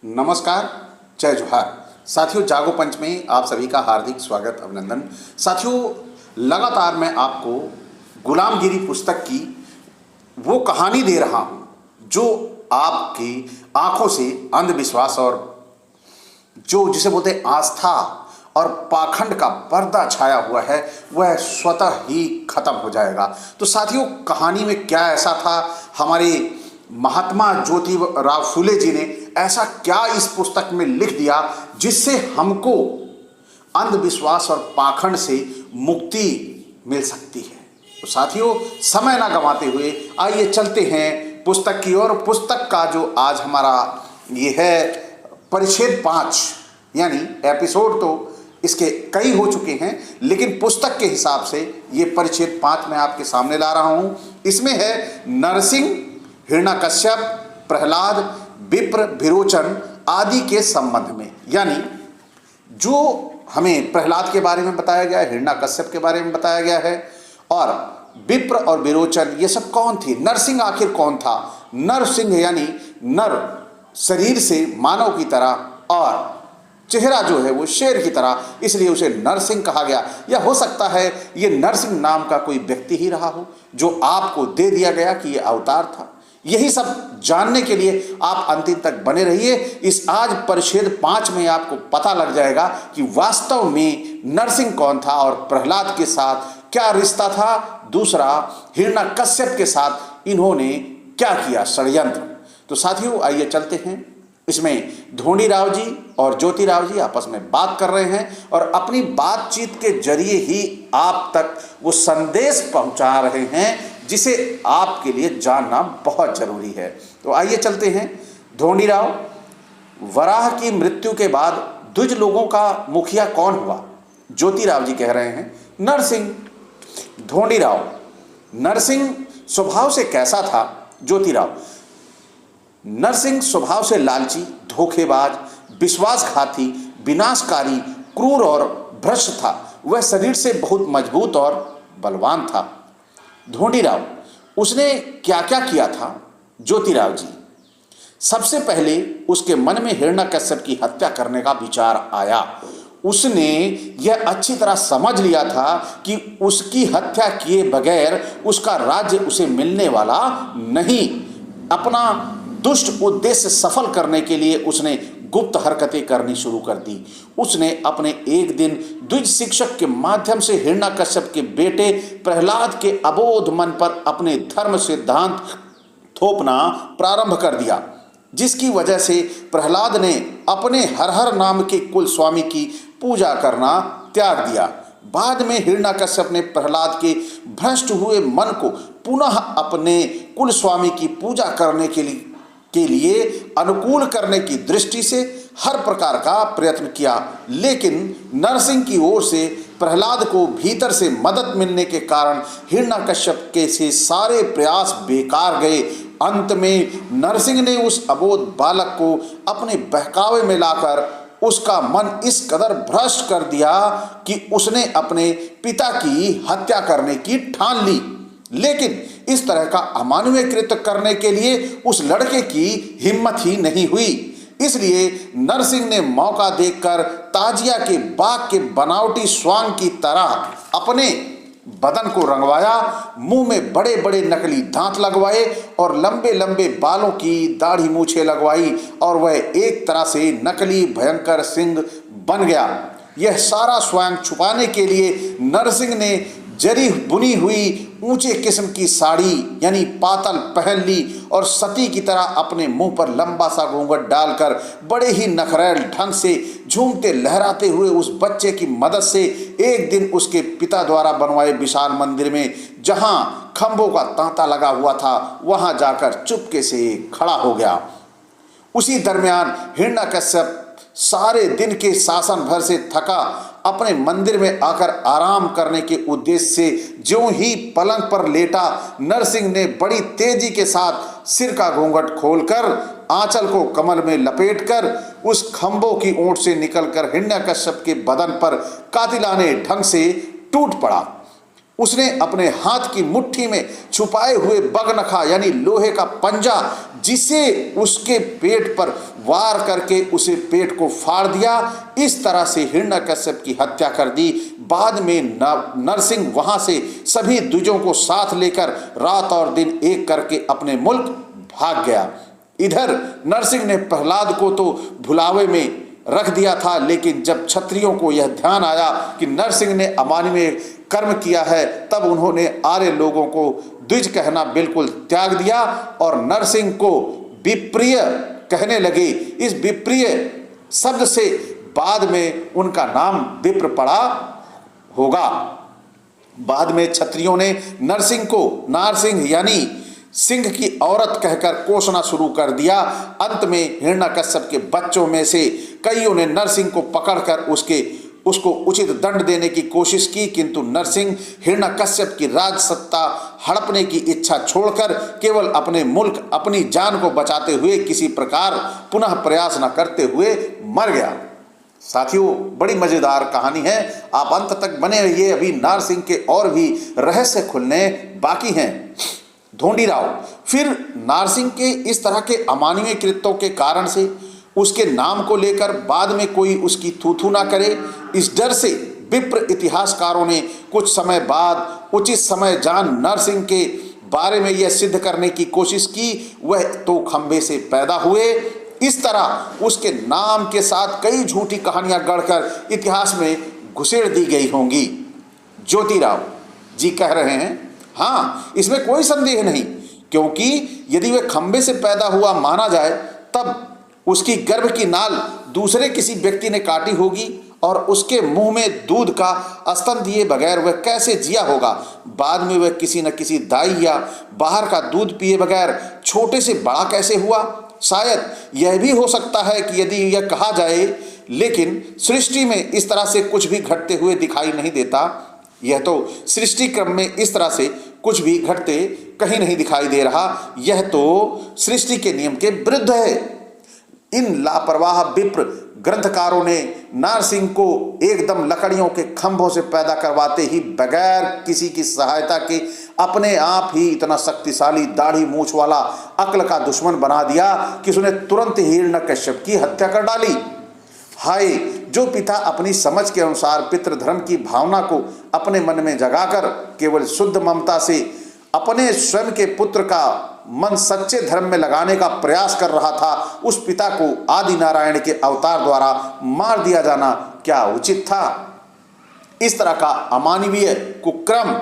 नमस्कार, जय जोहार। साथियों, जागो पंच में आप सभी का हार्दिक स्वागत, अभिनंदन। साथियों, लगातार मैं आपको गुलामगिरी पुस्तक की वो कहानी दे रहा हूँ जो आपकी आंखों से अंधविश्वास और जो जिसे बोलते हैं आस्था और पाखंड का पर्दा छाया हुआ है, वह स्वतः ही खत्म हो जाएगा। तो साथियों, कहानी में क्या ऐसा था, हमारे महात्मा ज्योतिराव फूले जी ने ऐसा क्या इस पुस्तक में लिख दिया जिससे हमको अंधविश्वास और पाखंड से मुक्ति मिल सकती है। तो साथियों, समय ना गंवाते हुए आइए चलते हैं पुस्तक की ओर। पुस्तक का जो आज हमारा ये है परिच्छेद 5, यानी एपिसोड तो इसके कई हो चुके हैं, लेकिन पुस्तक के हिसाब से ये परिच्छेद 5 मैं आपके सामने ला रहा हूं। इसमें है नरसिंह, हिरण्यकश्यप, प्रहलाद, विप्र, विरोचन आदि के संबंध में। यानी जो हमें प्रहलाद के बारे में बताया गया है, हिरण्यकश्यप के बारे में बताया गया है, और विप्र और विरोचन ये सब कौन थे, नरसिंह आखिर कौन था। नरसिंह यानी नर, शरीर से मानव की तरह और चेहरा जो है वो शेर की तरह, इसलिए उसे नरसिंह कहा गया। या हो सकता है ये नरसिंह नाम का कोई व्यक्ति ही रहा हो जो आपको दे दिया गया कि ये अवतार था। यही सब जानने के लिए आप अंतिम तक बने रहिए। इस आज परिच्छेद 5 में आपको पता लग जाएगा कि वास्तव में नरसिंह कौन था और प्रहलाद के साथ क्या रिश्ता था। दूसरा, हिरण्यकश्यप के साथ इन्होंने क्या किया षड्यंत्र। तो साथियों, आइए चलते हैं। इसमें ढोंडीराव जी और ज्योतिराव जी आपस में बात कर रहे हैं और अपनी बातचीत के जरिए ही आप तक वो संदेश पहुंचा रहे हैं जिसे आपके लिए जानना बहुत जरूरी है। तो आइए चलते हैं। ढोंडीराव, वराह की मृत्यु के बाद द्विज लोगों का मुखिया कौन हुआ। ज्योतिराव जी कह रहे हैं नरसिंह। ढोंडीराव, नरसिंह स्वभाव से कैसा था। ज्योतिराव, नरसिंह स्वभाव से लालची, धोखेबाज, विश्वासघाती, विनाशकारी, क्रूर और भ्रष्ट था। वह शरीर से बहुत मजबूत और बलवान था। ढोंडीराव, उसने क्या क्या किया था। ज्योतिराव जी, सबसे पहले उसके मन में हिरण्यकश्यप की हत्या करने का विचार आया। उसने यह अच्छी तरह समझ लिया था कि उसकी हत्या किए बगैर उसका राज्य उसे मिलने वाला नहीं। अपना दुष्ट उद्देश्य सफल करने के लिए उसने गुप्त हरकतें करनी शुरू कर दी। उसने अपने एक दिन द्विज शिक्षक के माध्यम से हिरण्यकश्यप के बेटे प्रहलाद के अबोध मन पर अपने धर्म सिद्धांत थोपना प्रारंभ कर दिया, जिसकी वजह से प्रहलाद ने अपने हर हर नाम के कुल स्वामी की पूजा करना त्याग दिया। बाद में हिरण्यकश्यप ने प्रहलाद के भ्रष्ट हुए मन को पुनः अपने कुल स्वामी की पूजा करने के लिए अनुकूल करने की दृष्टि से हर प्रकार का प्रयत्न किया, लेकिन नरसिंह की ओर से प्रहलाद को भीतर से मदद मिलने के कारण हिरण्यकश्यप के से सारे प्रयास बेकार गए। अंत में नरसिंह ने उस अबोध बालक को अपने बहकावे में लाकर उसका मन इस कदर भ्रष्ट कर दिया कि उसने अपने पिता की हत्या करने की ठान ली। लेकिन इस तरह का अमानवीय कृत्य करने के लिए उस लड़के की हिम्मत ही नहीं हुई। इसलिए नरसिंह ने मौका देखकर ताजिया के बाग के बनावटी स्वांग की तरह अपने बदन को रंगवाया, मुंह में बड़े बड़े नकली दांत लगवाए और लंबे लंबे बालों की दाढ़ी मूछें लगवाई और वह एक तरह से नकली भयंकर सिंह बन गया। यह सारा स्वांग छुपाने के लिए नरसिंह ने जरी बुनी हुई ऊंचे किस्म की साड़ी यानी पातल पहन ली और सती की तरह अपने मुंह पर लंबा सा घूंघट डालकर बड़े ही नखरैल ढंग से झूमते लहराते हुए उस बच्चे की मदद से एक दिन उसके पिता द्वारा बनवाए विशाल मंदिर में, जहां खंभों का तांता लगा हुआ था, वहां जाकर चुपके से खड़ा हो गया। उसी दरमियान हिरण्यकश्यप सारे दिन के शासन भर से थका अपने मंदिर में आकर आराम करने के उद्देश्य से ज्यों ही पलंग पर लेटा, नरसिंह ने बड़ी तेजी के साथ सिर का घूंघट खोलकर आंचल को कमल में लपेटकर उस खंभों की ओट से निकलकर हिरण्यकश्यप के बदन पर कातिलाने ढंग से टूट पड़ा। उसने अपने हाथ की मुट्ठी में छुपाए हुए बगनखा यानी लोहे का पंजा, जिसे उसके पेट पर वार करके उसे पेट को फाड़ दिया। इस तरह से हिरण्यकश्यप की हत्या कर दी। बाद में नरसिंह वहां से सभी द्विजों को साथ लेकर रात और दिन एक करके अपने मुल्क भाग गया। इधर नरसिंह ने प्रहलाद को तो भुलावे में रख दिया था, लेकिन जब क्षत्रियों को यह ध्यान आया कि नरसिंह ने अमानवीय कर्म किया है, तब उन्होंने आर्य लोगों को द्विज कहना बिल्कुल त्याग दिया और नरसिंह को विप्रिय कहने लगे। इस विप्रिय शब्द से बाद में उनका नाम विप्र पड़ा होगा। बाद में क्षत्रियों ने नरसिंह को नारसिंह यानी सिंह की औरत कहकर कोसना शुरू कर दिया। अंत में हिरण्यकश्यप के बच्चों में से कईयों ने नरसिंह को पकड़कर उसको उचित दंड देने की कोशिश की, किंतु नरसिंह हिरण्यकश्यप की राज सत्ता हड़पने की इच्छा छोड़कर केवल अपने मुल्क, अपनी जान को बचाते हुए किसी प्रकार पुनः प्रयास न करते हुए मर गया। साथियों, बड़ी मजेदार कहानी है, आप अंत तक बने रहिए। अभी नारसिंह के और भी रहस्य खुलने बाकी हैं। ढोंडीराव फिर नारसिंह के इस तरह के अमानवीय कृत्यों के कारण से उसके नाम को लेकर बाद में कोई उसकी थू ना करे, इस डर से विप्र इतिहासकारों ने कुछ समय बाद उचित समय जान नरसिंह के बारे में यह सिद्ध करने की कोशिश की वह तो खंबे से पैदा हुए। इस तरह उसके नाम के साथ कई झूठी कहानियां गढ़कर इतिहास में घुसेड़ दी गई होंगी। ज्योतिराव जी कह रहे हैं, हाँ, इसमें कोई संदेह नहीं, क्योंकि यदि वह खंबे से पैदा हुआ माना जाए, तब उसकी गर्भ की नाल दूसरे किसी व्यक्ति ने काटी होगी और उसके मुंह में दूध का स्तन दिए बगैर वह कैसे जिया होगा। बाद में वह किसी न किसी दाई या बाहर का दूध पिए बगैर छोटे से बड़ा कैसे हुआ। शायद यह भी हो सकता है कि यदि यह कहा जाए, लेकिन सृष्टि में इस तरह से कुछ भी घटते हुए दिखाई नहीं देता। यह तो सृष्टि क्रम में इस तरह से कुछ भी घटते कहीं नहीं दिखाई दे रहा। यह तो सृष्टि के नियम के विरुद्ध है। इन लापरवाह विप्र ग्रंथकारों ने नारसिंह को एकदम लकड़ियों के खंभों से पैदा करवाते ही बगैर किसी की सहायता के अपने आप ही इतना शक्तिशाली दाढ़ी मूछ वाला अक्ल का दुश्मन बना दिया कि उसने तुरंत ही हिरण्यकश्यप की हत्या कर डाली। हाय, जो पिता अपनी समझ के अनुसार पितृधर्म की भावना को अपने मन में जगाकर केवल शुद्ध ममता से अपने स्वयं के पुत्र का मन सच्चे धर्म में लगाने का प्रयास कर रहा था, उस पिता को आदि नारायण के अवतार द्वारा मार दिया जाना क्या उचित था। इस तरह का अमानवीय कुक्रम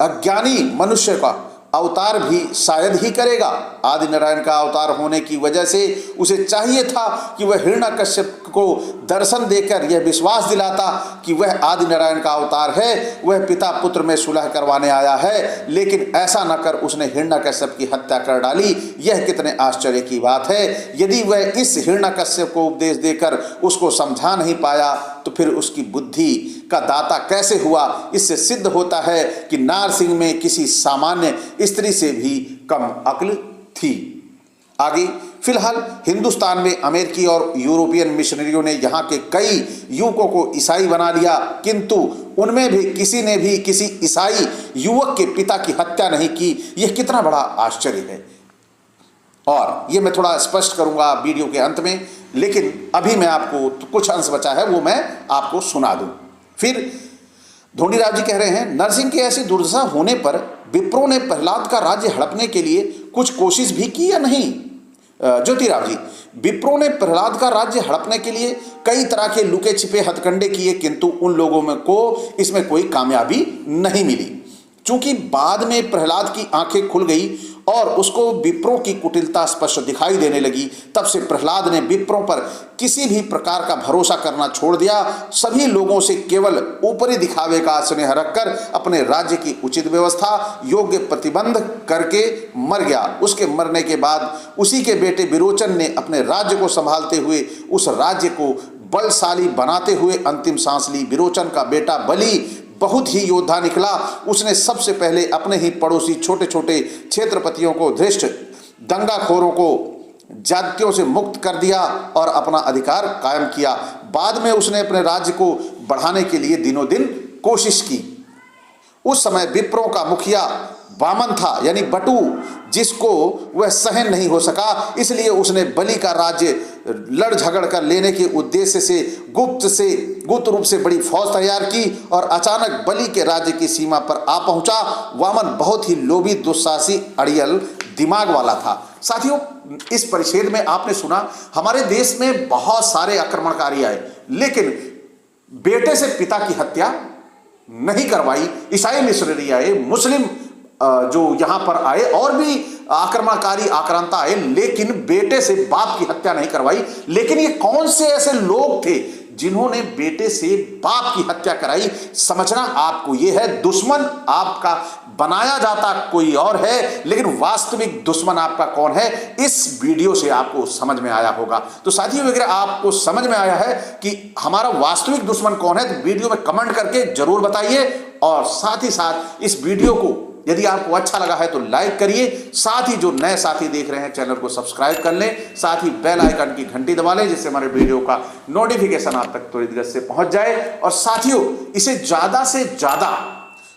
अज्ञानी मनुष्य का अवतार भी शायद ही करेगा। आदि नारायण का अवतार होने की वजह से उसे चाहिए था कि वह हिरण्यकश्यप को दर्शन देकर यह विश्वास दिलाता कि वह आदि नारायण का अवतार है, वह पिता पुत्र में सुलह करवाने आया है, लेकिन ऐसा न कर उसने हिरण्यकश्यप की हत्या कर डाली। यह कितने आश्चर्य की बात है। यदि वह इस हिरण्यकश्यप को उपदेश देकर उसको समझा नहीं पाया, तो फिर उसकी बुद्धि का दाता कैसे हुआ। इससे सिद्ध होता है कि नारसिंह में किसी सामान्य स्त्री से भी कम अक्ल थी। आगे फिलहाल हिंदुस्तान में अमेरिकी और यूरोपियन मिशनरियों ने यहाँ के कई युवकों को ईसाई बना लिया, किंतु उनमें भी किसी ने भी किसी ईसाई युवक के पिता की हत्या नहीं की। यह कितना बड़ा आश्चर्य है, और ये मैं थोड़ा स्पष्ट करूंगा वीडियो के अंत में, लेकिन अभी मैं आपको कुछ अंश बचा है वो मैं आपको सुना दूं। फिर ढोंडीराव जी कह रहे हैं, नरसिंह की ऐसी दुर्दशा होने पर विप्रों ने प्रहलाद का राज्य हड़पने के लिए कुछ कोशिश भी की या नहीं। ज्योतिराव जी, विप्रों ने प्रहलाद का राज्य हड़पने के लिए कई तरह के लुके छिपे हथकंडे किए, किंतु उन लोगों में को इसमें कोई कामयाबी नहीं मिली। चूंकि बाद में प्रहलाद की आंखें खुल गई और उसको विप्रों की कुटिलता स्पष्ट दिखाई देने लगी, तब से प्रहलाद ने विप्रों पर किसी भी प्रकार का भरोसा करना छोड़ दिया। सभी लोगों से केवल ऊपरी दिखावे का स्नेह रखकर अपने राज्य की उचित व्यवस्था योग्य प्रतिबंध करके मर गया। उसके मरने के बाद उसी के बेटे विरोचन ने अपने राज्य को संभालते हुए उस राज्य को बलशाली बनाते हुए अंतिम सांस ली। विरोचन का बेटा बलि बहुत ही योद्धा निकला। उसने सबसे पहले अपने ही पड़ोसी छोटे छोटे क्षेत्रपतियों को, धृष्ट दंगाखोरों को जातियों से मुक्त कर दिया और अपना अधिकार कायम किया। बाद में उसने अपने राज्य को बढ़ाने के लिए दिनों दिन कोशिश की। उस समय विप्रों का मुखिया वामन था, यानी बटू, जिसको वह सहन नहीं हो सका, इसलिए उसने बलि का राज्य लड़ झगड़ कर लेने के उद्देश्य से गुप्त रूप से बड़ी फौज तैयार की और अचानक बलि के राज्य की सीमा पर आ पहुंचा। वामन बहुत ही लोभी, दुस्साहसी, अड़ियल दिमाग वाला था। साथियों, इस परिच्छेद में आपने सुना हमारे देश में बहुत सारे आक्रमणकारी आए, लेकिन बेटे से पिता की हत्या नहीं करवाई। ईसाई मिशनरी आए, मुस्लिम जो यहां पर आए, और भी आक्रमणकारी आक्रांता आए, लेकिन बेटे से बाप की हत्या नहीं करवाई। लेकिन ये कौन से ऐसे लोग थे जिन्होंने बेटे से बाप की हत्या कराई? समझना आपको ये है, दुश्मन आपका बनाया जाता कोई और है, लेकिन वास्तविक दुश्मन आपका कौन है, इस वीडियो से आपको समझ में आया होगा। तो साथियों, अगर आपको समझ में आया है कि हमारा वास्तविक दुश्मन कौन है, तो वीडियो में कमेंट करके जरूर बताइए। और साथ ही साथ इस वीडियो को यदि आपको अच्छा लगा है तो लाइक करिए। साथ ही जो नए साथी देख रहे हैं, चैनल को सब्सक्राइब कर लें, साथ ही बेल आइकन की घंटी दबा लें, जिससे हमारे वीडियो का नोटिफिकेशन आप तक त्वरित गति से पहुंच जाए। और साथियों, इसे ज्यादा से ज्यादा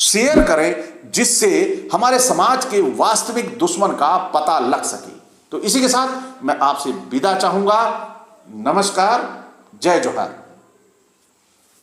शेयर करें, जिससे हमारे समाज के वास्तविक दुश्मन का पता लग सके। तो इसी के साथ मैं आपसे विदा चाहूंगा। नमस्कार, जय जोहार।